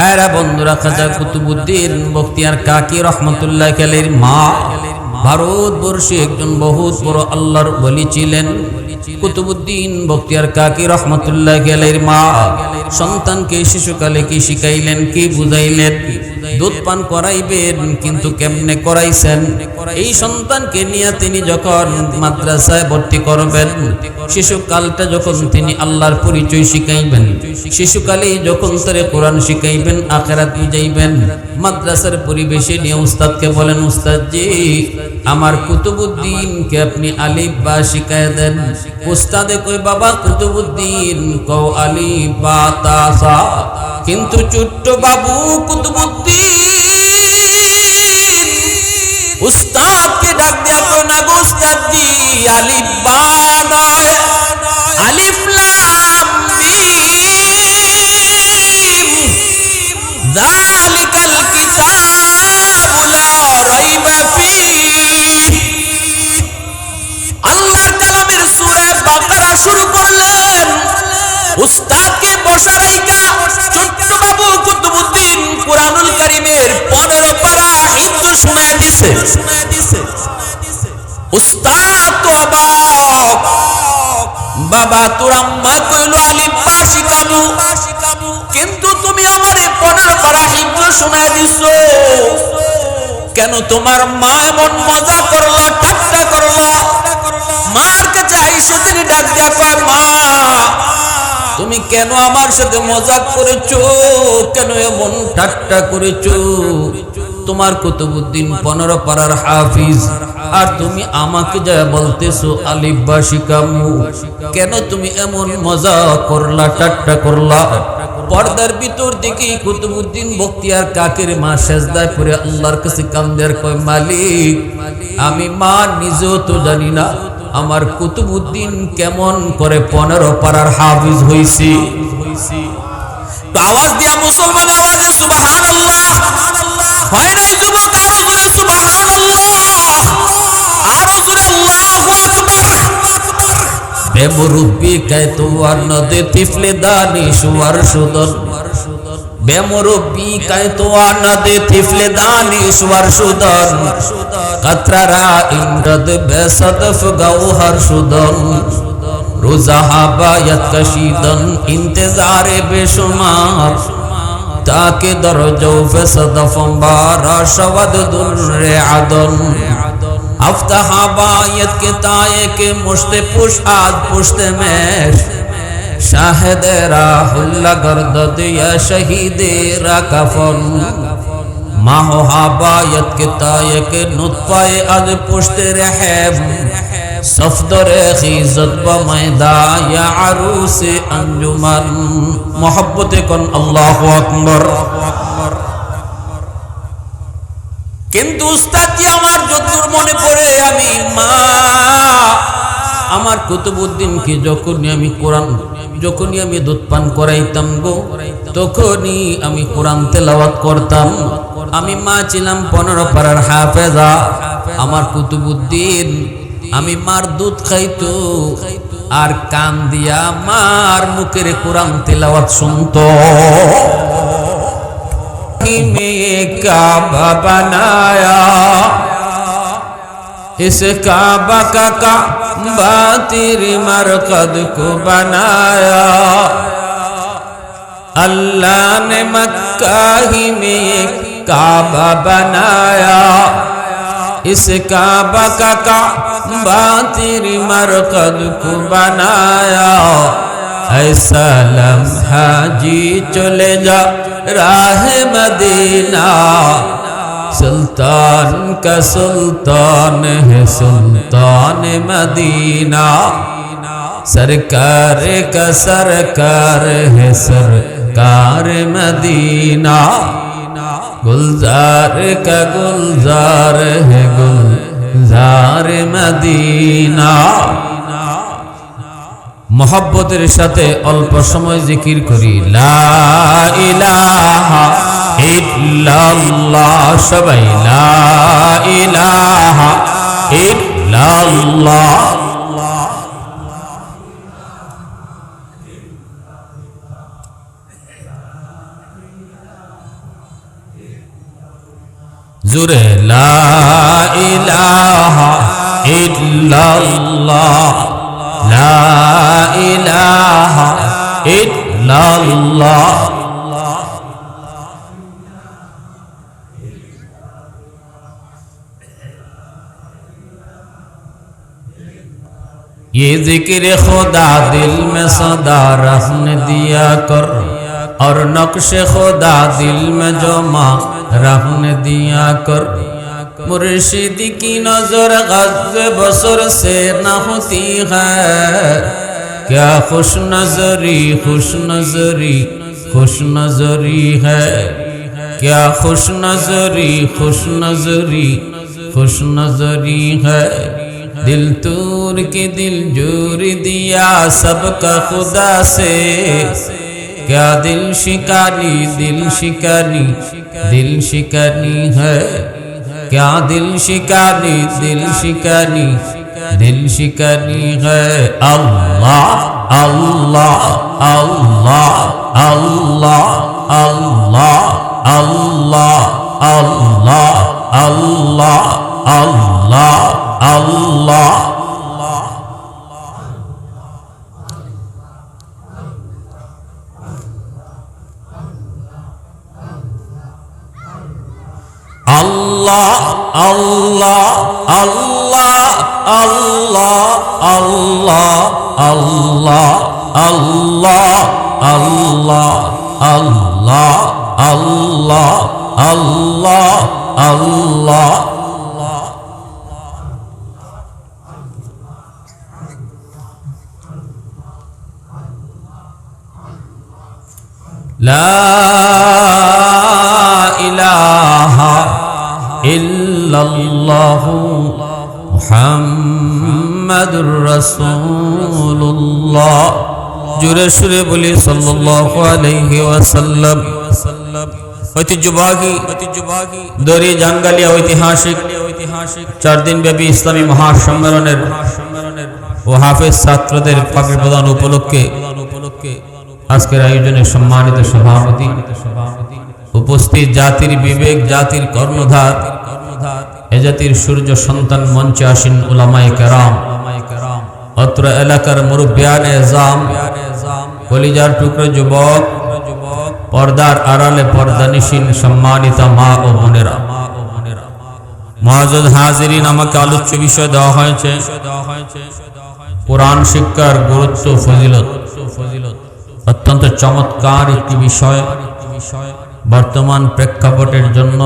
ভাইরা বন্ধুরা, খাজা কুতুবউদ্দিন বখতিয়ার কাকি রহমতুল্লাহ আলাইহির মা ভারতবর্ষে একজন বহুত বড় আল্লাহর ওলি ছিলেন। কুতুবউদ্দিন বখতিয়ার কাকি রহমতুল্লাহ আলাইহির মা সন্তানকে শিশুকালে কি শিখাইলেন, কি বুঝাইলেন? দুধ পান করাইবেন, কিন্তু কেমনে করাইছেন? এই সন্তানকে নিয়ে তিনি যখন মাদ্রাসায় ভর্তি করবেন, শিশুকালটা যখন তিনি আল্লাহর পরিচয় শিখাইবেন, শিশুকালেই যখন তারে কোরআন শিখাইবেন, আখিরাত বুঝাইবেন, মাদ্রাসার পরিবেশে নিয়ে উস্তাদকে বলেন, উস্তাদ জি আমার কুতুবউদ্দিনকে আপনি আলিফ বা শিখায় দেন। উস্তাদে কই, বাবা কুতুবউদ্দিন কও আলিফ বা তা সা। কিন্তু ছোট্ট বাবু কুতুবউদ্দিন উস্তাদকে ডাক দিয়া কই, না গো উস্তাদ জি আলিফ বা নয়, আলিফ লাম মিম, যালিকাল কিতাবু লা রাইবা ফীহ। আল্লাহর কালামের সূরা বাকারা শুরু করলেন। উস্তাদকে বসা রাইখা ছোট্ট বাবু কুতুবউদ্দিন কুরআনুল কারীমের 15 পারা হিফজ শুনায় দিছে। উস্তাদ তো অবাক, বাবা তোর আম্মা কইলো আলিফ বা শিখাবো, কিন্তু তুমি আমারে 15 পারা হিফজ শুনায় দিছো, কেন? তোমার মা এমন মজা করলো, ঠাট্টা করলো? মার কাছে আইসা তিনি ডাক দিয়া কয়, মা তুমি কেন আমার সাথে মজাক করেছো, কেন এমন ঠাট্টা করেছো? তোমার কুতুবউদ্দিন 15 পারার হাফিজ, আর তুমি আমাকে যা বলতেছো আলিফ বা শিখামু, কেন তুমি এমন মজা করলা, ঠাট্টা করলা? পর্দার ভিতর থেকে কুতুবউদ্দিন বখতিয়ার কাকের মা সেজদায় পড়ে আল্লাহর কাছে কান্দের কয়, মালিক আমি মা নিজেও তো জানি না আমার কুতুবউদ্দিন কেমন করে 15 পারার হাফিজ হইছে। তো আওয়াজ দিয়া মুসলমান আওয়াজে সুবহানাল্লাহ হয় নাই যুবক? আরো জোরে সুবহানাল্লাহ, আরো জোরে আল্লাহু আকবার। বেমুরব্বি কায়তোয়ার নদে তিফলে দানিশওয়ার সুদন, বেমুরব্বি কায়তোয়ার নদে তিফলে দানিশওয়ার সুদন, কাতরারা ইমরদ বেসদফ গৌহর সুদন, রোজাহাবায়াত কশিদন ইন্তজারে বেশুমার, তাকে দরজো ফেসদফ বারা শওদ দুর্রে আদন, আফতাহাবায়াত के ताये के मुश्ते पुश आज पुश्ते में शाहिदेरा हुल्ला गर्दद या शहीदेरा कफन, माहोहाबायत के ताये के नुत्फाए आज पुश्ते रहम, सफदरे खीजत व मैदा या अरूसे अंजुमन। मोहब्बत कन अल्लाहु अकबर। কিন্তু উস্তাদ জি আমার যতদূর মনে পড়ে, আমি মা আমার কুতুবউদ্দিনকে যখনই আমি দুধ পান করাইতাম গো, তখনই আমি কোরআন তেলাওয়াত করতাম। আমি মা ছিলাম 15 পারার হাফেজা। আমার কুতুবউদ্দিন আমি মার দুধ খাইতো আর কান দিয়া মার মুখের কোরআন তেলাওয়াত শুনতো। में काबा बनाया, इस काबा का काबा तेरे मरकद को बनाया, अल्लाह ने मक्का ही में एक काबा बनाया, इस काबा का काबा तेरे मरकद को बनाया, ऐसा लम्हा जी चले जा राह मदीना, सुल्तान का सुल्तान है सुल्तान मदीना, सरकार का सरकार है सरकार मदीना, गुलजार का गुलजार है गुलजार मदीना। मोहब्बतेर साथे अल्प समय जिकिर करी ला इलाहा इल्लाल्लाह, सबाई ला इलाहा इल्लाल्लाह। জুরে লা ইলাহা ইল্লাল্লাহ লা ইলাহা ইল্লাল্লাহ। ये जिक्र खुदा दिल में सदा रहने दिया कर और नक्श खुदा दिल में जो माँ रहने दिया कर। मुर्शिद की नजर गज़ बसर से न होती है क्या खुश नजरी खुश नजरी खुश नजरी है क्या खुश नजरी खुश नजरी खुश नजरी है। दिल तूर के दिल जोर दिया सबका खुदा से क्या दिल शिकानी दिल शिकानी दिल शिकानी है क्या दिल शिकानी दिल शिकानी दिल शिकानी है। अल्लाह अल्लाह अल्लाह अल्लाह अल्लाह अल्लाह अल्लाह अल्लाह अल्लाह अल्लाह। अल्लाह अल्लाह अल्लाह अल्लाह अल्लाह अल्लाह अल्लाह अल्लाह अल्लाह अल्लाह अल्लाह अल्लाह। ला इलाहा इल्लल्लाह मुहम्मदुर रसूलुल्लाह। जुरे सुरे बोली सल्लल्लाहु अलैहि वसल्लम। ঐতিহ্যবাহী দরি জাঙ্গালিয়া ঐতিহাসিক 4 দিন ব্যাপী ইসলামী মহাসম্মেলনের ও হাফেজ ছাত্রদের পাকের প্রদান উপলক্ষে আজকের আয়োজনে সম্মানিত সভাপতি, উপস্থিত জাতির বিবেক, জাতির কর্ণধার, এ জাতির সূর্য সন্তান, মঞ্চে আসীন উলামায়ে কেরাম, অত্র এলাকার মুরব্বিয়ানে এজাম, কলিজার টুকরো যুবক, পর্দার আড়ালে পর্দানিশীন সম্মানিত মা ও বোনেরা, মুআজ্জাজ হাজিরিন, আমাকে আলোচ্য বিষয় দেওয়া হয়েছে কোরআন শিক্ষার গুরুত্ব ফজিলত। অত্যন্ত চমৎকার একটি বিষয়। বর্তমান প্রেক্ষাপটের জন্য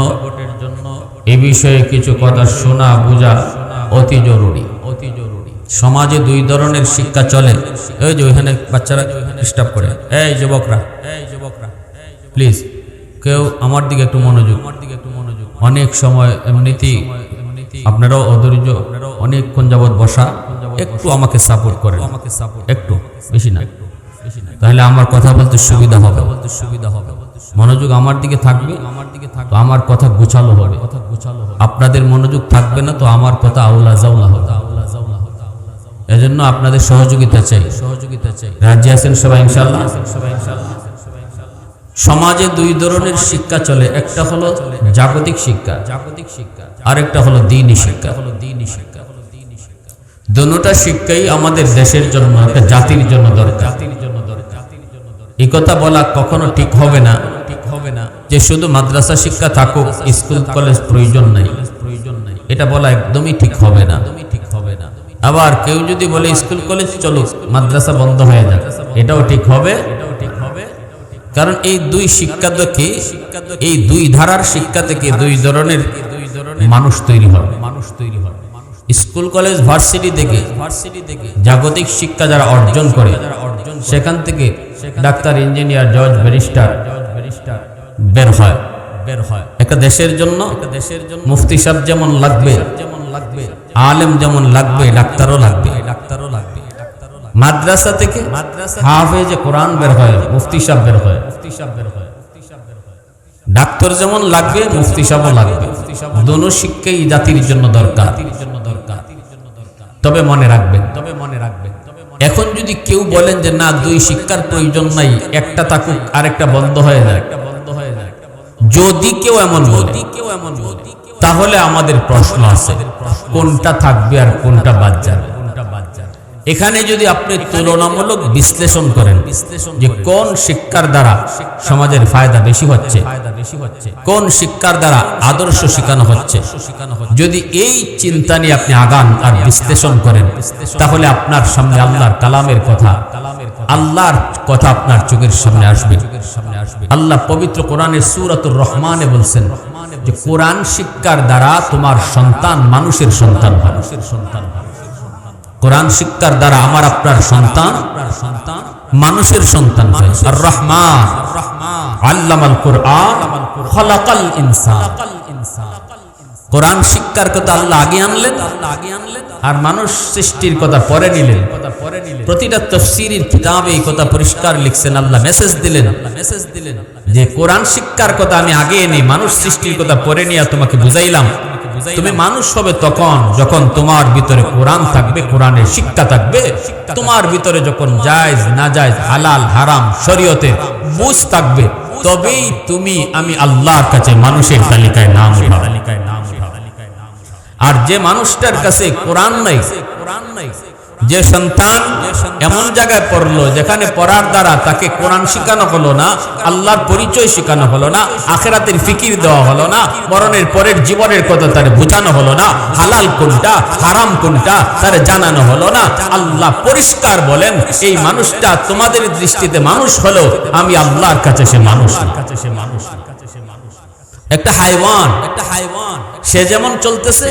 এ বিষয়ে কিছু কথা শোনা বোঝা অতি জরুরি। সমাজে 2 ধরনের শিক্ষা চলে। এই যে ওইখানে বাচ্চারা ডিস্টার্ব করে, এই যুবকরা প্লিজ কেউ আমার দিকে একটু মনোযোগ। অনেক সময় এমনিতেই আপনারাও অধৈর্য, অনেকক্ষণ যাবৎ বসা, একটু আমাকে সাপোর্ট করে, একটু বেশি না, তাহলে আমার কথা বলতে সুবিধা হবে। মনোযোগ আমার দিকে থাকবে তো আমার কথা গোছালো হবে, আপনাদের মনোযোগ থাকবে না তো আমার কথা আউলা জাউলা হবে। এজন্য আপনাদের সহযোগিতা চাই। রাজি আছেন সবাই ইনশাআল্লাহ? সমাজে 2 ধরনের শিক্ষা চলে, একটা হলো জাগতিক শিক্ষা, আরেকটা হলো দ্বীনি শিক্ষা। দুটোটা শিক্ষাই আমাদের দেশের জন্য, একটা জাতির জন্য দরকার। এই কথা বলা কখনো ঠিক হবে না যে শুধু মাদ্রাসা শিক্ষা থাকুক, স্কুল কলেজ প্রয়োজন নাই, এটা বলা একদমই ঠিক হবে না। আবার কেউ যদি বলে স্কুল কলেজ চলুক, মাদ্রাসা বন্ধ হয়ে যাক, এটাও ঠিক হবে। কারণ এই 2 শিক্ষা থেকে, এই 2 ধারার শিক্ষা থেকে 2 ধরনের মানুষ তৈরি হবে। স্কুল কলেজ ভার্সিটি থেকে জাগতিক শিক্ষা যারা অর্জন করে, সেখান থেকে ডাক্তার, ইঞ্জিনিয়ার, জজ, ব্যারিস্টার বের হয়। একটা দেশের জন্য মুফতি সাহেব যেমন লাগবে, আলেম যেমন লাগবে, ডাক্তারও লাগবে। মাদ্রাসা থেকে হাফেজে কোরআন বের হয়, মুফতি সাহেব বের হয়। ডাক্তার যেমন লাগবে, মুফতি সাহেবও লাগবে। দোনো শিক্ষাই জাতির জন্য দরকার। তবে মনে রাখবেন, এখন যদি কেউ বলেন যে না 2 শিক্ষার প্রয়োজন নাই, একটা থাকুক আরেকটা বন্ধ হয়ে যায়, যদি কেউ এমন বলে তাহলে আমাদের প্রশ্ন আছে, কোনটা থাকবে আর কোনটা বাদ যাবে? এখানে যদি আপনি তুলনামূলক বিশ্লেষণ করেন যে কোন শিক্ষার দ্বারা সমাজের ফায়দা বেশি হচ্ছে, কোন শিক্ষার দ্বারা আদর্শ শেখানো হচ্ছে, যদি এই চিন্তা নিয়ে আপনি আগান আর বিশ্লেষণ করেন, তাহলে আপনার সামনে আল্লাহর কালামের কথা, আল্লাহর কথা আপনার চোখের সামনে আসবে। আল্লাহ পবিত্র কোরআনের সূরাতুর রহমানে বলছেন যে কোরআন শিক্ষার দ্বারা তোমার সন্তান মানুষের সন্তান হয়। কোরআন শিক্ষার দ্বারা আমার আপনার সন্তান মানুষের সন্তান হয়। আর রহমান আল্লামাল কুরআন খালাকাল ইনসান। কোরআন শিক্ষার কথা আল্লাহ আগে আনলেন আর মানুষ সৃষ্টির কথা পরে নিলেন। প্রতিটা তাফসীরের কিতাবে এই কথা পরিষ্কার লিখছেন, আল্লাহ মেসেজ দিলেন যে কোরআন শিক্ষার কথা আমি আগে এনে মানুষ সৃষ্টির কথা পরে নিয়ে তোমাকে বুঝাইলাম। তুমি মানুষ হবে তখন যখন তোমার ভিতরে কোরআন থাকবে, কোরআনের শিক্ষা থাকবে, তোমার ভিতরে যখন জায়েজ না জায়েজ, হালাল হারাম শরীয়তের বুঝ থাকবে, তবেই তুমি আমি আল্লাহর কাছে মানুষের তালিকায় নাম উঠাবে। আর যে মানুষটার কাছে কোরআন নাই, যে সন্তান এমন জায়গায় পড়লো যেখানে পড়ার দ্বারা তাকে কোরআন শেখানো হলো না, আল্লাহর পরিচয় শেখানো হলো না, আখিরাতের ফিকির দেওয়া হলো না, মরণের পরের জীবনের কথা তারে বোঝানো হলো না, হালাল কোনটা হারাম কোনটা তারে জানানো হলো না, আল্লাহ পরিষ্কার বলেন এই মানুষটা তোমাদের দৃষ্টিতে মানুষ হলো, আমি আল্লাহর কাছে সে মানুষ। একটা হাইওয়ান সে যেমন চলতেছে,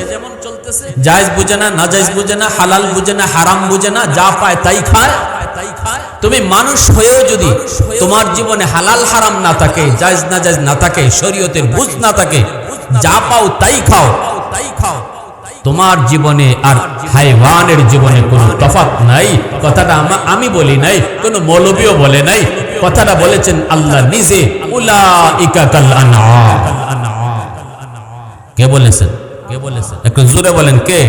জায়েজ বুঝে না, নাজায়েজ বুঝে না, হালাল বুঝে না, হারাম বুঝে না, যা পায় তাই খায়। তুমি মানুষ হয়েও যদি তোমার জীবনে হালাল হারাম না থাকে, জায়েজ নাজায়েজ না থাকে, শরীয়তের বুঝ না থাকে, যা পাও তাই খাও, তোমার জীবনে আর হাইওয়ানের জীবনে কোনো তফাৎ নাই। কথাটা আমি বলি নাই, কোনো মৌলবীও বলে নাই, কথাটা বলেছেন আল্লাহ নিজে। উলাইকা কাল আনআম। কে বলেছেন? একটু জোরে বলেন কে?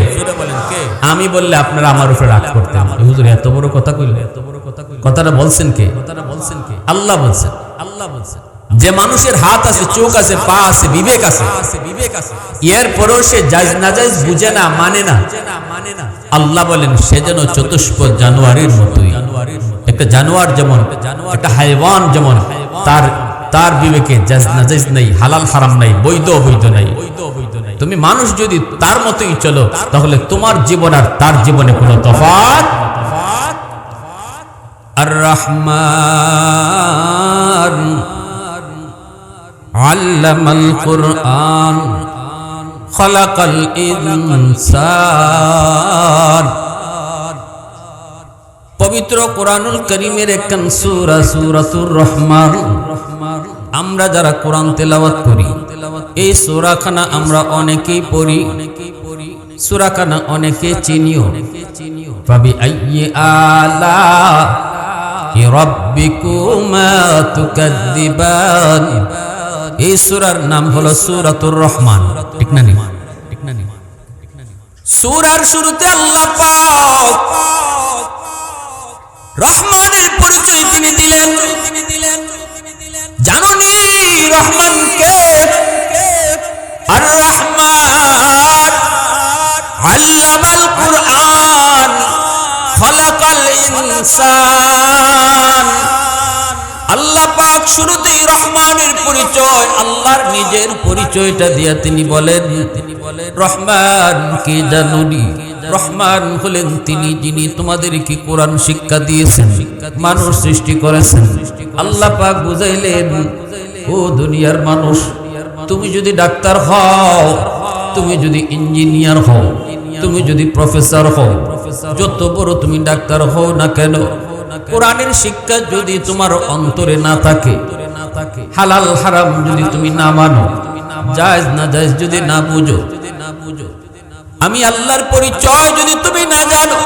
আমি বললে আপনারা আমার উপরে রাগ করতেন, হুজুর এত বড় কথা কইলেন। কথাটা বলছেন কে? আল্লাহ বলছেন। যে মানুষের হাত আছে, চোখ আছে, পা আছে, বিবেক আছে, এরপরেও সে জায়েজ নাজায়েজ বুঝে না, মানে না, আল্লাহ বলেন সে যেন চতুষ্পদ জানোয়ারের মতোই। একটা জানোয়ার যেমন, একটা হাইওয়ান যেমন তার বিবেকে জায়েজ নাজায়েজ নাই, হালাল হারাম নাই, বৈধ অবৈধ নাই। তুমি মানুষ যদি তার মতোই চলো, তাহলে তোমার জীবন আর তার জীবনে কোনো তফাৎ। আর রহমান আল্লামাল কুরআন খালাকাল ইনসান। পবিত্র কোরআনুল কারীমের একখান সূরা সূরাতুর রহমান। আমরা যারা কোরআন তেলাওয়াত করি, এই সূরাখানা আমরা অনেকেই পড়ি, সূরাখানা অনেকে চিনিও। ফাবি আইয়ি আলাহি রাব্বিকুমা তুকাযযিবান। এই সূরার নাম হলো সূরাতুর রহমান, ঠিক না? সূরার শুরুতে আল্লাহ পাক রহমানের পরিচয় তিনি দিলেন। জানোনি রহমান কে? আর রহমান আল্লামাল কুরআন খালাকাল ইনসান। আল্লাহ পাক শুরুতেই রহমানের পরিচয়, আল্লাহর নিজের পরিচয়টা দিয়া তিনি বলেন রহমান কে জানোনি? রহমান হলেন তিনি যিনি তোমাদেরকে কোরআন শিক্ষা দিয়েছেন, মানুষ সৃষ্টি করেছেন। আল্লাহ পাক বুঝাইলেন, ও দুনিয়ার মানুষ, তুমি যদি ডাক্তার হও, তুমি যদি ইঞ্জিনিয়ার হও, তুমি যদি প্রফেসর হও, যত বড় তুমি ডাক্তার হও না কেন, কোরআনের শিক্ষা যদি তোমার অন্তরে না থাকে, হালাল হারাম যদি তুমি না মানো, জায়েজ না জায়েজ যদি না বুঝো, আমি আল্লাহর পরিচয় যদি তুমি না জানো,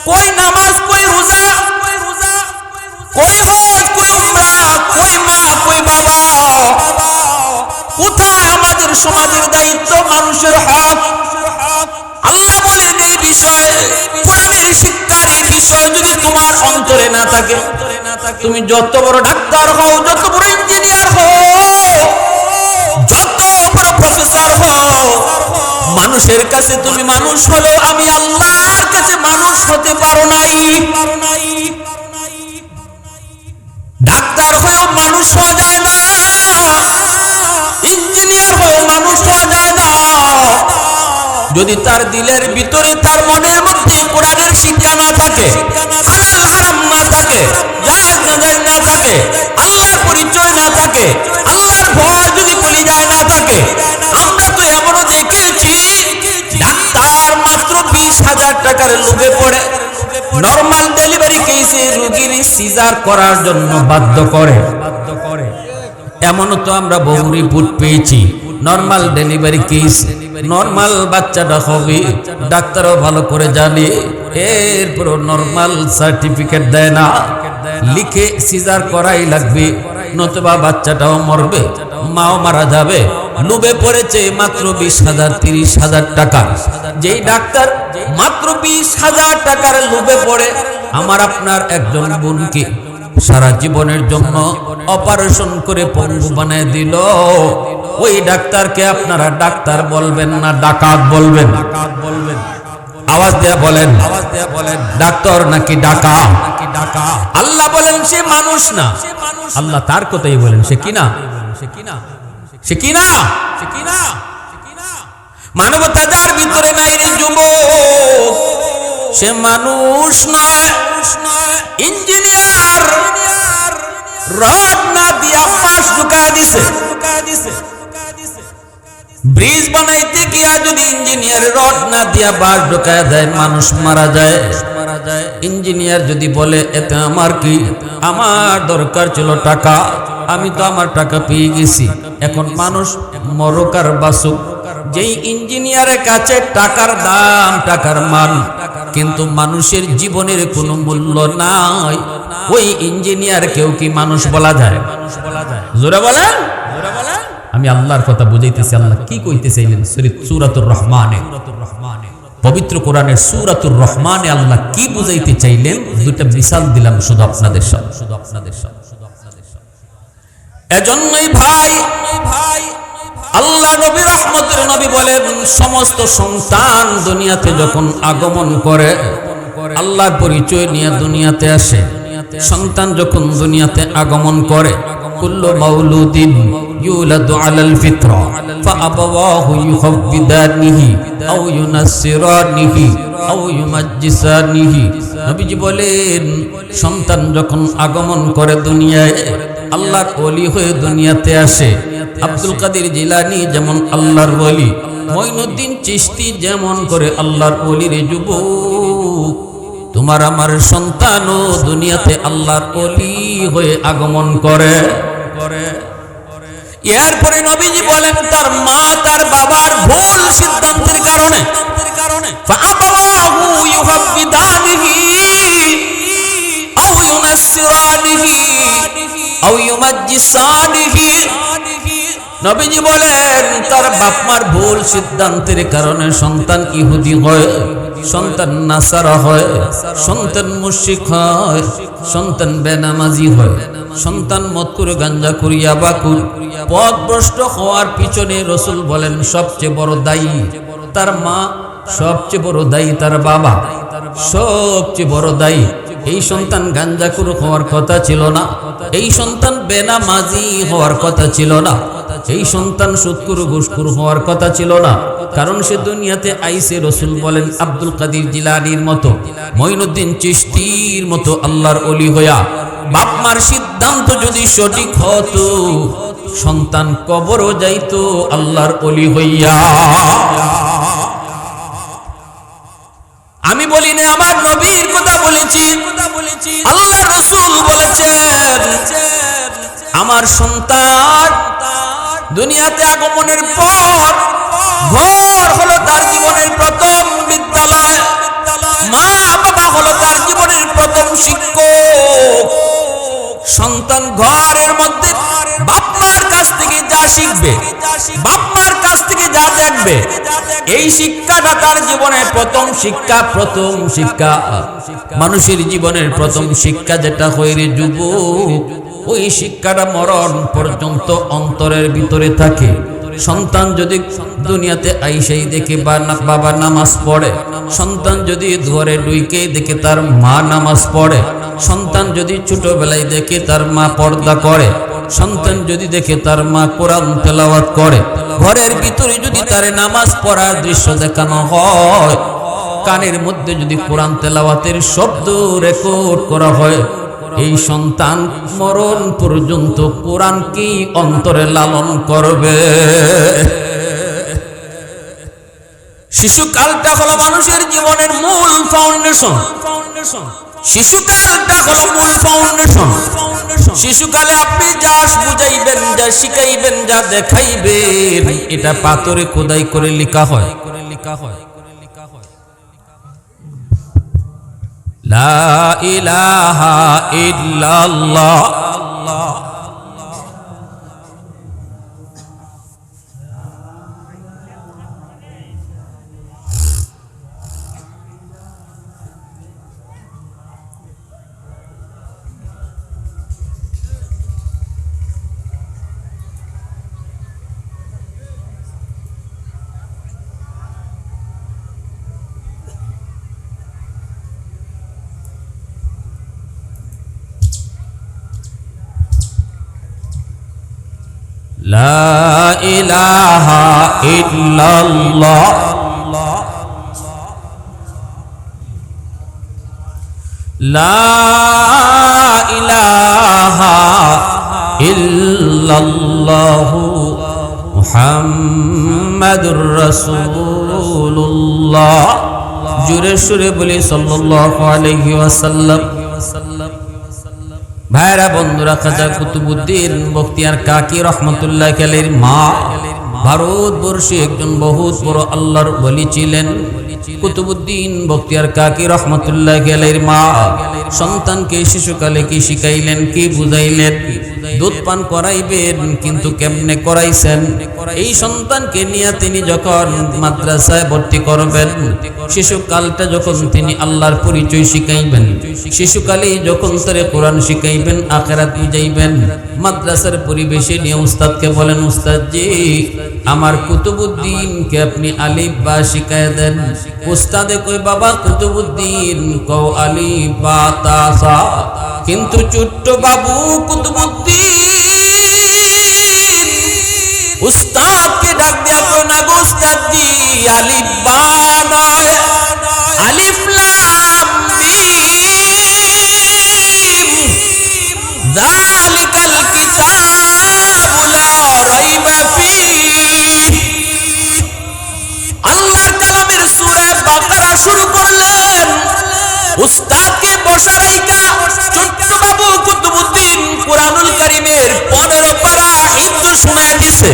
কই নামাজ, কই রোজা, কই হজ, কই উমরা, কই মা, কই বাবা, কোথায় আমাদের সমাজের দায়িত্ব, মানুষের হক? আল্লাহ বলেন এই বিষয়ে, কোরআনের শিক্ষার এই বিষয় যদি তোমার অন্তরে না থাকে, তুমি যত বড় ডাক্তার হও, যত বড় ইঞ্জিনিয়ার হও, যত বড় প্রফেসর মানুষের কাছে তুমি মানুষ হলো, আমি আল্লাহর কাছে মানুষ হতে পারো নাই। ডাক্তার হয়েও মানুষ হওয়া যায় না, ইঞ্জিনিয়ার হয়েও মানুষ হওয়া যায় না যদি তার দিলের ভিতরে, তার মনের মধ্যে কোরআনের শিক্ষা না থাকে, হালাল হারাম না থাকে, জায়েজ নাজায়েজ না থাকে, আল্লাহর পরিচয় না থাকে, আল্লাহর ভয় যদি কলিজায় না থাকে। আমরা তো এমনও দেখেছি ডাক্তার মাত্র 20,000 টাকার লোভে পড়ে নরমাল ডেলিভারি কেসে রোগীর সিজার করার জন্য বাধ্য করে। এমনও তো আমরা বহু রিপোর্ট পেয়েছি, নরমাল ডেলিভারি কেস, নরমাল বাচ্চাটা হবে, ডাক্তারও ভালো করে জানে, এরপরও নরমাল সার্টিফিকেট দেয় না, লিখে সিজার করাই লাগবে, নতুবা বাচ্চাটাও মরবে, মাও মারা যাবে। লোভে পড়েছে মাত্র 20,000 30,000 টাকা। যেই ডাক্তার মাত্র 20,000 টাকার লোভে পড়ে আমার আপনার একজন বোনকে সারা জীবনের জন্য অপারেশন করে পঙ্গু বানিয়ে দিল, ওই ডাক্তারকে আপনারা ডাক্তার বলবেন না ডাকাত বলবেন? আওয়াজ দেয়া বলেন, ডাক্তার নাকি ডাকাত? আল্লাহ বলেন সে মানুষ না, আল্লাহ তার কথাই বলেন সে কি না, সে কি না, মানবতা যার ভিতরে নাই রে যুবক, সে মানুষ নয়। ইঞ্জিনিয়ার রড না দিয়া পাশ ঢুকায় দিছে, ব্রিজ বানাইতে গিয়া যদি ইঞ্জিনিয়ার রড না দিয়া বাঁশ ঢুকায় দেয় মানুষ মারা যায়। ইঞ্জিনিয়ার যদি বলে এতে আমার কি, আমার দরকার ছিল টাকা, আমি তো আমার টাকা পেয়ে গেছি, এখন মানুষ মরুক আর বাসুক। যেই ইঞ্জিনিয়ারের কাছে টাকার দাম, টাকার মান, কিন্তু মানুষের জীবনের কোনো মূল্য নাই, ওই ইঞ্জিনিয়ার কেউ কি মানুষ বলা যায়? জোরে বলেন। আমি আল্লাহর কথা বুঝাইতেছি, আল্লাহ কি কইতেছিলেন সূরাতুর রহমানে, পবিত্র কোরআনের সূরাতুর রহমানে আল্লাহ কি বুঝাইতে চাইলেন, দুইটা মিসাল দিলাম শুধু আপনাদের সাথে। এজন্যই ভাই আল্লাহ নবী রহমতের নবী বলেন, সমস্ত সন্তান দুনিয়াতে যখন আগমন করে, আল্লাহর পরিচয় নিয়ে দুনিয়াতে আসে, সন্তান যখন দুনিয়াতে আগমন করে, কুল্লু মাউলুদিন ইউলাদু আলাল ফিতরা ফাআবাওয়াহু ইউহাব্বিদানিহি আও ইউনাসসিরানিহি আও ইউমাজ্জিসানিহি। নবীজি বলেন সন্তান যখন আগমন করে দুনিয়ায়, আল্লাহর ওলি হয়ে দুনিয়াতে আসে, আব্দুল কাদের জিলানী যেমন আল্লাহর ওলি, মঈনুদ্দিন চিশতি যেমন করে আল্লাহর ওলির যুবক, তোমার আমার সন্তানও দুনিয়াতে আল্লাহর ওলি হয়ে আগমন করে। এরপরে নবীজি বলেন তার মা তার বাবার ভুল সিদ্ধান্তের কারণে ফাআবাওয়াহু ইউহাব্বিদানিহি আও ইউনাসসিরানিহি আও ইউমাজ্জিসানিহি। নবীজি বলেন তার বাপ মার ভুল সিদ্ধান্তের কারণে সন্তান ইহুদি হয়, সন্তান নাসারা হয়, সন্তান মুশরিক হয়, সন্তান বেনামাজি হয়, সন্তান মদকুর গাঞ্জা করিয়া বাকুর পথভ্রষ্ট হওয়ার পিছনে রাসূল বলেন সবচেয়ে বড় দায়ী তার মা, সবচেয়ে বড় দায়ী তার বাবা, সবচেয়ে বড় দায়ী। এই সন্তান গাঞ্জাখোর হওয়ার কথা ছিল না, এই সন্তান বেনামাজি হওয়ার কথা ছিল না, এই সন্তান সুদখোর ঘুষখোর হওয়ার কথা ছিল না, কারণ সে দুনিয়াতে আইসে রাসূল বলেন আব্দুল কাদের জিলানীর মতো, মঈনুদ্দিন চিশতির মতো আল্লাহর ওলি হইয়া। বাপ মার সিদ্ধান্ত যদি সঠিক হতো, সন্তান কবরও যাইতো আল্লাহর ওলি হইয়া। আমি বলি না, আমার নবীর কথা বলেছি, আল্লাহর রাসূল বলেছেন আমার সন্তান দুনিয়াতে আগমনের পর ঘর হলো তার জীবনের প্রথম বিদ্যালয়, মা বাবা হলো তার জীবনের প্রথম শিক্ষক। সন্তান ঘরের মধ্যে বাপ মার কাছ থেকে যা শিখবে, বাপ মার কাছ থেকে যা দেখবে, এই শিক্ষাটা তার জীবনের প্রথম শিক্ষা। প্রথম শিক্ষা মানুষের জীবনের প্রথম শিক্ষা যেটা হয় রে যুবক, ওই শিক্ষাটা মরণ পর্যন্ত অন্তরের ভিতরে থাকে। সন্তান যদি দুনিয়াতে আইসাই দেখে বাবা নামাজ পড়ে, সন্তান যদি ঘরে ঢুকে দেখে তার মা নামাজ পড়ে, সন্তান যদি ছোটবেলায় দেখে তার মা পর্দা করে, সন্তান যদি দেখে তার মা কোরআন তেলাওয়াত করে, ঘরের ভিতরে যদি তার নামাজ পড়ার দৃশ্য দেখানো হয়, কানের মধ্যে যদি কোরআন তেলাওয়াতের শব্দ রেকর্ড করা হয়, এই সন্তান মরণ পর্যন্ত কোরআন কি অন্তরে লালন করবে। শিশুকালটা হলো মানুষের জীবনের মূল ফাউন্ডেশন। শিশুকালটা হলো মূল ফাউন্ডেশন। শিশুকালে আপনি যা বুঝাইবেন, যা শিখাইবেন, যা দেখাইবেন, এটা পাথরে খোদাই করে লেখা হয়। লা ইলাহা ইল্লাল্লাহ। লা ইলাহা ইল্লাল্লাহ। লা ইলাহা ইল্লাল্লাহু মুহাম্মাদুর রাসূলুল্লাহ। জোরে সুরে বলি সাল্লাল্লাহু আলাইহি ওয়াসাল্লাম। ভাইরা বন্ধুরা, খাজা কুতুবউদ্দিন বখতিয়ার কাকি রহমতুল্লাহ আলাইহির মা ভারতবর্ষে একজন বহুত বড় আল্লাহর ওলি ছিলেন। কুতুবউদ্দিন বখতিয়ার কাকি রহমতুল্লাহ আলাইহির মা সন্তানকে শিশুকালে কি শিখাইলেন, কি বুঝাইলেন? দুধ পান করাইবেন, কিন্তু কেমনে করাইছেন? এই সন্তানকে নিয়ে তিনি যখন মাদ্রাসায় ভর্তি করবেন, শিশুকালটা যখন তিনি আল্লাহর পরিচয় শিখাইবেন, শিশুকালেই যখন তারে কোরআন শিখাইবেন, আখিরাত বুঝাইবেন, মাদ্রাসার পরিবেশে নিয়ে উস্তাদকে বলেন, উস্তাদ জি আমার কুতুবউদ্দিনকে আপনি আলিফ বা শিখায় দেন। উস্তাদে কই, বাবা কুতুবউদ্দিন কও আলিফ বা তা সা। কিন্তু ছোট্ট বাবু কুতুবউদ্দিন উস্তাদকে ডাক দিয়া কই, না গো উস্তাদ জি আলিফ বা নয়, আলিফ লাম মিম, যালিকাল কিতাবু লা রাইবা ফীহ। আল্লাহর কালামের সূরা বাকারা শুরু করলেন। উস্তাদকে বসা রাইখা ছোট্ট বাবু কুতুবউদ্দিন কুরআনুল কারীমের 15 পারা হিফজ শোনায় দিছে।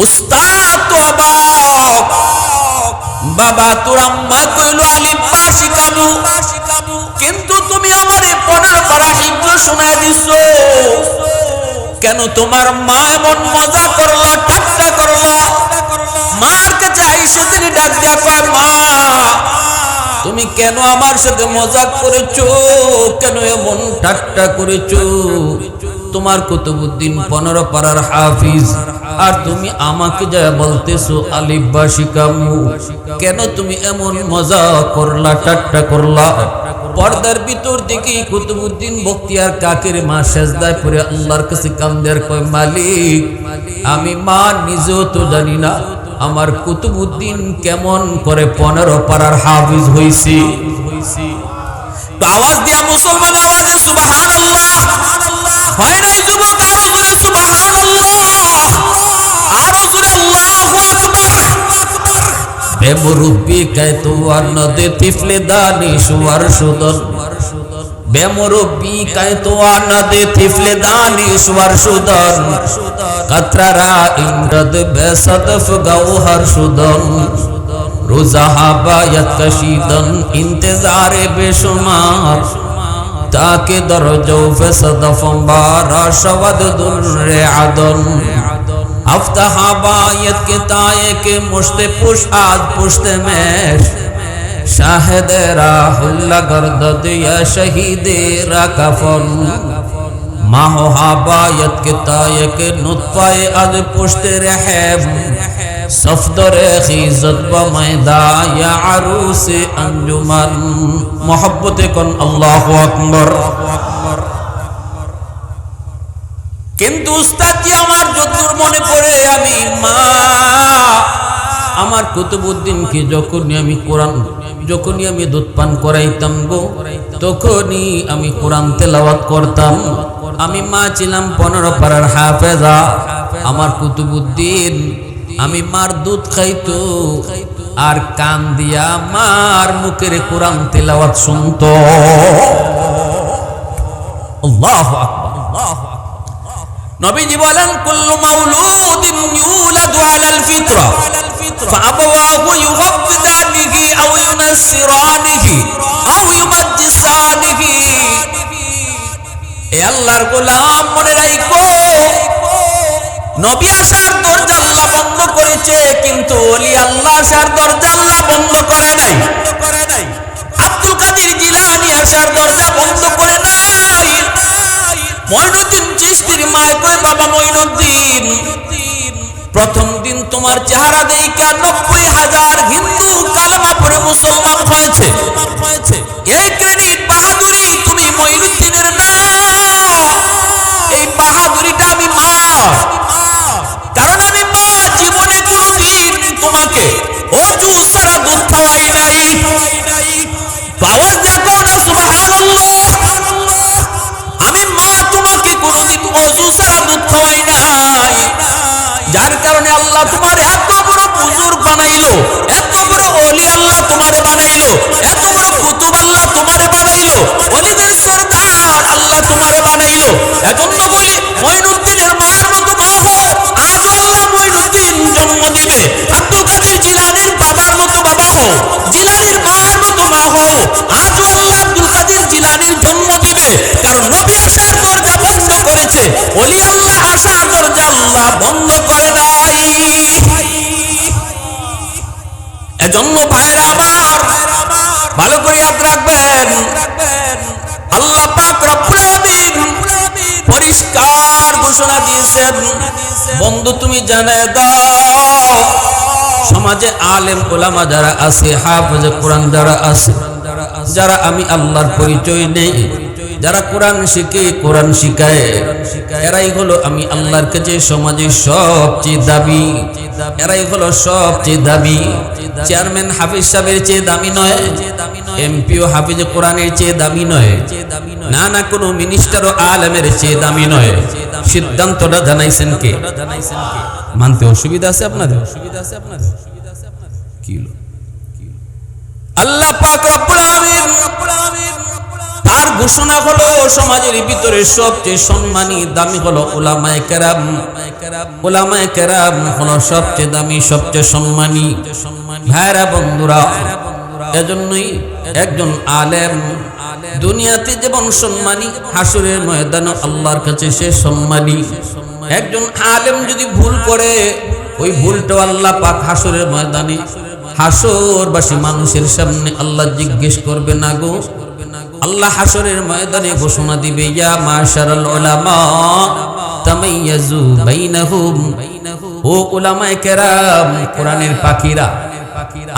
উস্তাদ তো অবাক, বাবা তোর আম্মা কইলো আলিফ বা শিখামু, কিন্তু তুমি আমারে 15 পারা হিফজ শোনায় দিছো, কেন তোমার মা এমন মজা করলো, ঠাট্টা করলো? মার কাছে আইসে তিনি ডাক দিয়া কয়, মা তুমি কেন আমার সাথে মজাক করেছো, কেন এমন ঠাট্টা করেছো? তোমার কুতুবউদ্দিন 15 পারার হাফিজ, আর তুমি আমাকে যা বলতেছো আলিফ বা শিখামু, কেন তুমি এমন মজা করলা, ঠাট্টা করলা? পর্দার ভিতর থেকে কুতুবউদ্দিন বখতিয়ার কাকের মা সেজদায় পড়ে আল্লাহর কাছে কান্দে আর কয়, মালিক আমি মা নিজেও তো জানি না আমার কুতুবউদ্দিন কেমন করে 15 পারার হাফিজ হইছে। তো আওয়াজ দিয়া মুসলমান আওয়াজে সুবহানাল্লাহ হয় নাই যুবক? আরো জোরে সুবহানাল্লাহ, আরো জোরে আল্লাহু আকবার। বেমুরব্বি কায় তোয়ার নদে তিফলে দানিশওয়ার সুদন, বেমুরব্বি কায় তোয়ার নদে তিফলে দানিশওয়ার সুদন, কতরা ইমরদ বেসদফ গৌহর সুদন, রোজাহাবায়াত কশিদন ইন্তজারে বেশুমার, তাকে দরজো ফসদফ বারা শওদ দুর্রে আদন, আফতাহাবায়াত के ताये के मुश्ते पुश आज पुश्ते में, शाहिदेरा हुल्ला गर्दद या शहीदेरा कफन, माँ हो हबायत के ताये के नुत्फ़ाए अद पुश्ते रहम सफदरे खिज़त व मैदा या अरूसे अंजुमन मोहब्बत कन अल्लाहु अकबर किन्तु उस्ताद जी आमार যতদূর মনে পড়ে আমি মা আমার কুতুবউদ্দিন কি যখনই আমি কোরআন যখনই আমি দুধ পান করাইতাম গো তখনই আমি কোরআন তেলাওয়াত করতাম আমি মা ছিলাম 15 পারার হাফেজা আমার কুতুবউদ্দিন আমি মার দুধ খাইতো আর কান দিয়া মার মুখের কোরআন তেলাওয়াত শুনতো আল্লাহু আকবার আল্লাহু আকবার নবীজি বলেন কুল্লু মাউলুদিন ইউলাদু আলাল ফিতরা ফাআবাওয়াহু ইউহাফিদানিহি আও ইউনাসসিরানিহি আও ইউমাজ্জিসানিহি এ আল্লাহর গোলাম মনে রাখো নবী আসার দরজা আল্লাহ বন্ধ করেছে কিন্তু ওলি আল্লাহ আসার দরজা আল্লাহ বন্ধ করে নাই আব্দুল কাদের জিলানী আসার দরজা বন্ধ করে নাই মঈনুদ্দিন চিশতির মায় কয় বাবা মঈনুদ্দিন প্রথম দিন তোমার চেহারা দেইখা 90,000 হিন্দু কালেমা পড়ে মুসলমান হয়েছে এই ক্রেডিট বাহাদুরি তুমি মঈনুদ্দিনের না এই বাহাদুরিটা আমি মা কারণ আমি মা জীবনে কোনোদিন তোমাকে অজু ছাড়া দুধ খাওয়াই নাই আওয়াজ দিয়ে কও না সুবহানাল্লাহ আমি মা তোমাকে কোনোদিন অজু ছাড়া দুধ খাওয়াই নাই যার কারণে আল্লাহ তোমার এত বড় বুজুর্গ বানাইলো এত বড় ওলি আল্লাহ তোমারে বানাইলো এত বড় কুতুব আল্লাহ তোমারে বানাইলো ওলিদের সরদার আল্লাহ তোমারে বানাইলো এজন্য বলি মঈনুদ্দিনের মায়ের মতো মা হও আজ আল্লাহ মঈনুদ্দিন জন্ম দিবে আব্দুল কাদের জিলানীর বাবার মতো বাবা হও জিলানীর মায়ের মতো মা হও আজ আল্লাহ আব্দুল কাদের জিলানীর জন্ম দিবে কারণ নবী আসার দরজা বন্ধ করেছে ওলি আল্লাহ আসার দরজা আল্লাহ বন্ধ করে নাই এজন্য ভাইরা আমার ভালো করে ইয়াদ রাখবেন আল্লাহ পাক রব্বুল আলামিন পরিষ্কার ঘোষণা দিয়েছেন বন্ধু তুমি জানায় দাও সমাজে আলেম ওলামা যারা আছে হাফেজ কোরআন যারা আছে যারা আমি আল্লাহর পরিচয় নেই যারা কোরআন শিখে কোরআন শিখায় এরাই হলো আমি আল্লাহর কাছে সমাজে সবচেয়ে দাবি এরাই হলো সবচেয়ে দাবি চেয়ারম্যান হাফিজ সাহেবের চেয়ে দামি নয় এমপিও হাফিজ কোরআনের চেয়ে দামি নয় না না কোনো মিনিস্টারও আলেমের চেয়ে দামি নয় সিদ্ধান্তটা জানাইছেন কে মানতে অসুবিধা আছে আপনাদের কি আল্লাহ পাক রব্বুল আলামিন তার ঘোষণা হলো সমাজের ভিতরে সবচেয়ে সম্মানী দামি হলো উলামায়ে কেরাম উলামায়ে কেরাম হলো সবচেয়ে দামি সবচেয়ে সম্মানী ভাইরা বন্ধুরা এজন্যই একজন আলেম দুনিয়াতে যেমন সম্মানী হাসরের ময়দানে আল্লাহর কাছে সে সম্মানী একজন আলেম যদি ভুল করে ওই ভুলটা আল্লাহ পাক হাসরের ময়দানে হাসরবাসী মানুষের সামনে আল্লাহ জিজ্ঞেস করবে না গো আল্লাহ হাসরের ময়দানে ঘোষণা দিবে ইয়া মাশারাল উলামা তামাইয়াজু বাইনাহুম ও উলামায়ে কেরাম কোরআনের পাখিরা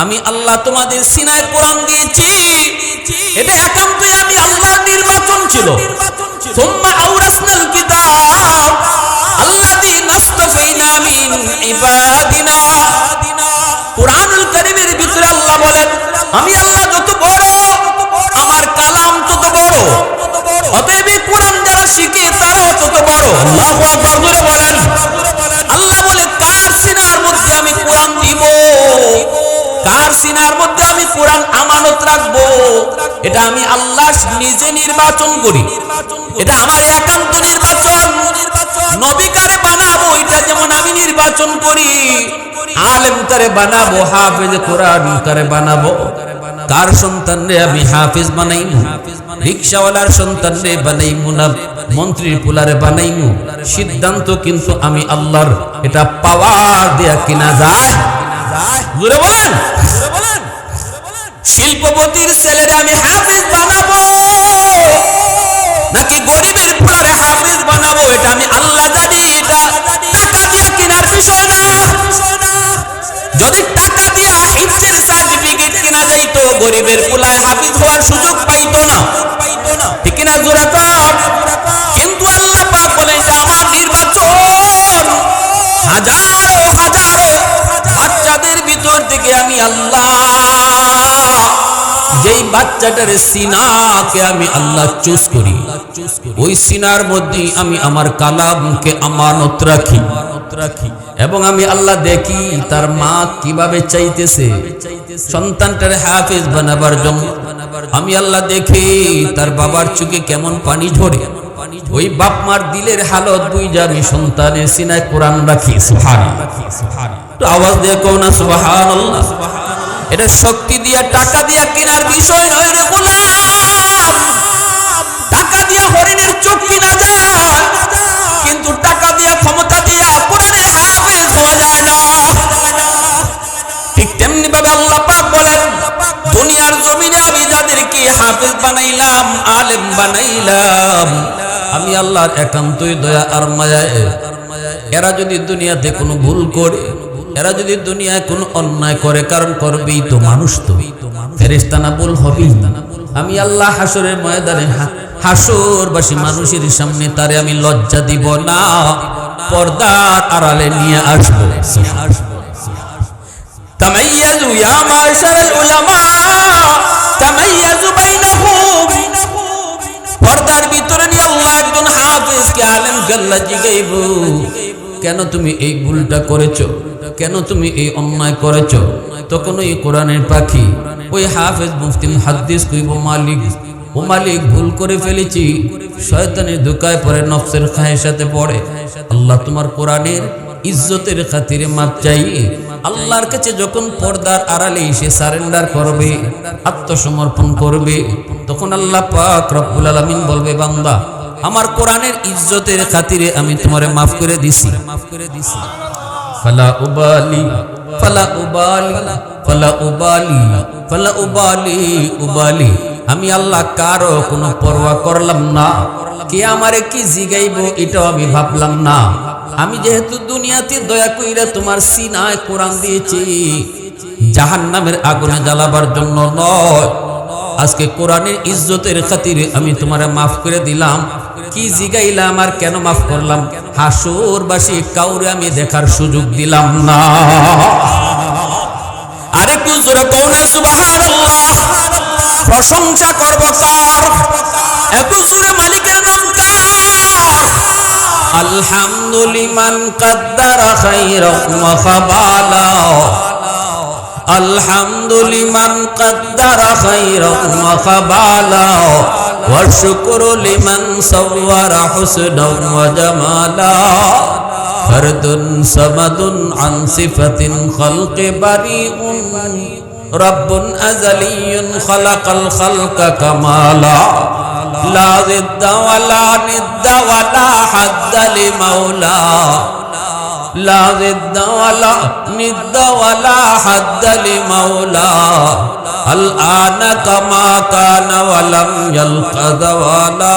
আমি আল্লাহ তোমাদের সিনায় কোরআন দিয়েছি এটা একান্তই আমি আল্লাহর নির্বাচন ছিল সুম্মা আওরাসনাল কিতাব আল্লাযী নাসতাফাইনা মিন ইবাদিনা কোরআনুল কারীমের ভিতরে আল্লাহ বলেন আমি আল্লাহ যত বড় আমার কালাম তত বড় অতএব কোরআন যারা শিখে তারাও তত বড় আল্লাহু আকবার বলে বলেন আল্লাহ বলে কার সিনার মধ্যে আমি কোরআন দিব কার সিনার মধ্যে আমি কোরআন আমানত রাখবো এটা আমি আল্লাহ নিজে নির্বাচন করি এটা আমার একান্ত নির্বাচন নবী কারে বানাবো এটা যেমন আমি নির্বাচন করি আলেম কারে বানাবো হাফেজ কোরআন কারে বানাবো কার সন্তানরে আমি হাফেজ বানাইমু রিকশাওয়ালার সন্তানরে বানাইমু না মন্ত্রীর পুলারে বানাইমু সিদ্ধান্ত কিন্তু আমি আল্লাহর এটা পাওয়ার দেয়া কিনা যায় জোরে বলেন শিল্পপতির ছেলেরে আমি হাফেজ বানাবো নাকি গরিবের পোলারে হাফেজ বানাবো, এটা আমি আল্লাহ জানি। এটা টাকা দিয়া কেনার বিষয় না। যদি টাকা দিয়া হিফজের সার্টিফিকেট কেনা যাইতো, গরিবের পোলায় হাফেজ হওয়ার সুযোগ পাইতো না। ঠিক কিনা জোরে কর। কিন্তু আল্লাহ পাক বলেন যে আমার নির্বাচন হাজারো হাজারো বাচ্চাদের ভিতর থেকে আমি আল্লাহ যেই বাচ্চাটার সিনাকে আমি আল্লাহ চুজ করি, ওই সিনার মধ্যে আমি আমার কালামকে আমানত রাখি এবং আমি আল্লাহ দেখি তার মা কিভাবে চাইতেছে সন্তানটার হাফেজ বানাবার জন্য। আমি আল্লাহ দেখি তার বাবার চোখে কেমন পানি ঝরে, ওই বাপ মার দিলের হালত বুঝা আমি সন্তানের সিনায় কোরআন রাখি। সুবহানাল্লাহ, তো আওয়াজ দিয়ে কও না সুবহানাল্লাহ। এটা শক্তি দিয়া টাকা দিয়া কেনার বিষয় নয় রে গোলাম। টাকা দিয়া হরিণের চোখ কিনা যায়, কিন্তু টাকা দিয়া ক্ষমতা দিয়া কোরআনের হাফেজ হওয়া যায় না। ঠিক তেমনি ভাবে আল্লাহ পাক বলেন, দুনিয়ার জমিনে আমি যাদেরকে হাফেজ বানাইলাম, আলেম বানাইলাম, আমি আল্লাহর একান্তই দয়া আর মায়ায় এরা যদি দুনিয়াতে কোনো ভুল করে, এরা যদি দুনিয়ায় কোনো অন্যায় করে, কারণ করবেই তো মানুষ, তো ফেরেশতা না ভুল হবেই। আমি আল্লাহ হাসরের ময়দানে হাসরবাসী মানুষের সামনে তারে আমি লজ্জা দিব না, পর্দার আড়ালে নিয়ে আসবো। তামাইয়াজু ইয়া মাশারাল উলামা তামাইয়াজু বাইনাহুম। পর্দার ভিতরে নিয়ে আল্লাহ একজন হাফেজকে আলেমকে আল্লাহ জিগাইব, কেন তুমি এই ভুলটা করেছো, কেন তুমি এই অন্যায় করেছো? তখন ওই কোরআনের পাখি ওই হাফেজ মুফতি মুহাদ্দিস কইব, মালিক ও মালিক, ভুল করে ফেলেছি, শয়তানের ধোঁকায় পড়ে, নফসের খায়েশাতে পড়ে। আল্লাহ তোমার কোরআনের ইজ্জতের খাতিরে মাপ চাই। আল্লাহর কাছে যখন পর্দার আড়ালে সে সারেন্ডার করবে, আত্মসমর্পণ করবে, তখন আল্লাহ পাক রব্বুল আলামিন বলবে, বান্দা আমার কোরআনের ইজ্জতের খাতিরে আমি তোমারে মাফ করে দিছি। ফালা উবালি ফালা উবালি ফালা উবালি ফালা উবালি উবালি। আমি আল্লাহ কারো কোনো পরোয়া করলাম না, কে আমারে কি জিগাইব এটাও আমি ভাবলাম না। আমি যেহেতু দুনিয়াতে দয়া কইরা তোমার সিনায় কোরআন দিয়েছি, জাহান্নামের আগুনে জ্বালাবার জন্য নয়, আজকে কোরআনের ইজ্জতের খাতিরে আমি তোমারে মাফ করে দিলাম। কি জিগাইলাম আর কেন মাফ করলাম? হাসরবাসী কাউরে আমি দেখার সুযোগ দিলাম না। আরে একটু জোরে কও না সুবহানাল্লাহ। প্রশংসা করব কার? এত জোরে মালিকের নাম কার? আলহামদুলিমান কাদ্দারা খাইরাও ওয়া খাবালা। আলহামদুলিমান কাদ্দারা খাইরাও ওয়া খাবালা ওয়া শুকরু লিমান সাওয়ারা হুসনাও ওয়া জামালা। ফরদুন সামাদুন আন সিফাতিন খালকি বারিউন রব্বুন আযালিয়ুন খালাকাল খালকা কামালা। লা জিদ্দা ওয়ালা নিদ্দা ওয়ালা হাদ্দা লিমাওলা। লা জিদ্দা ওয়ালা নিদ্দা ওয়ালা হাদ্দা লিমাওলা। আল আনা কামা কানা ওয়া লাম ইয়ালকা যাওয়ালা।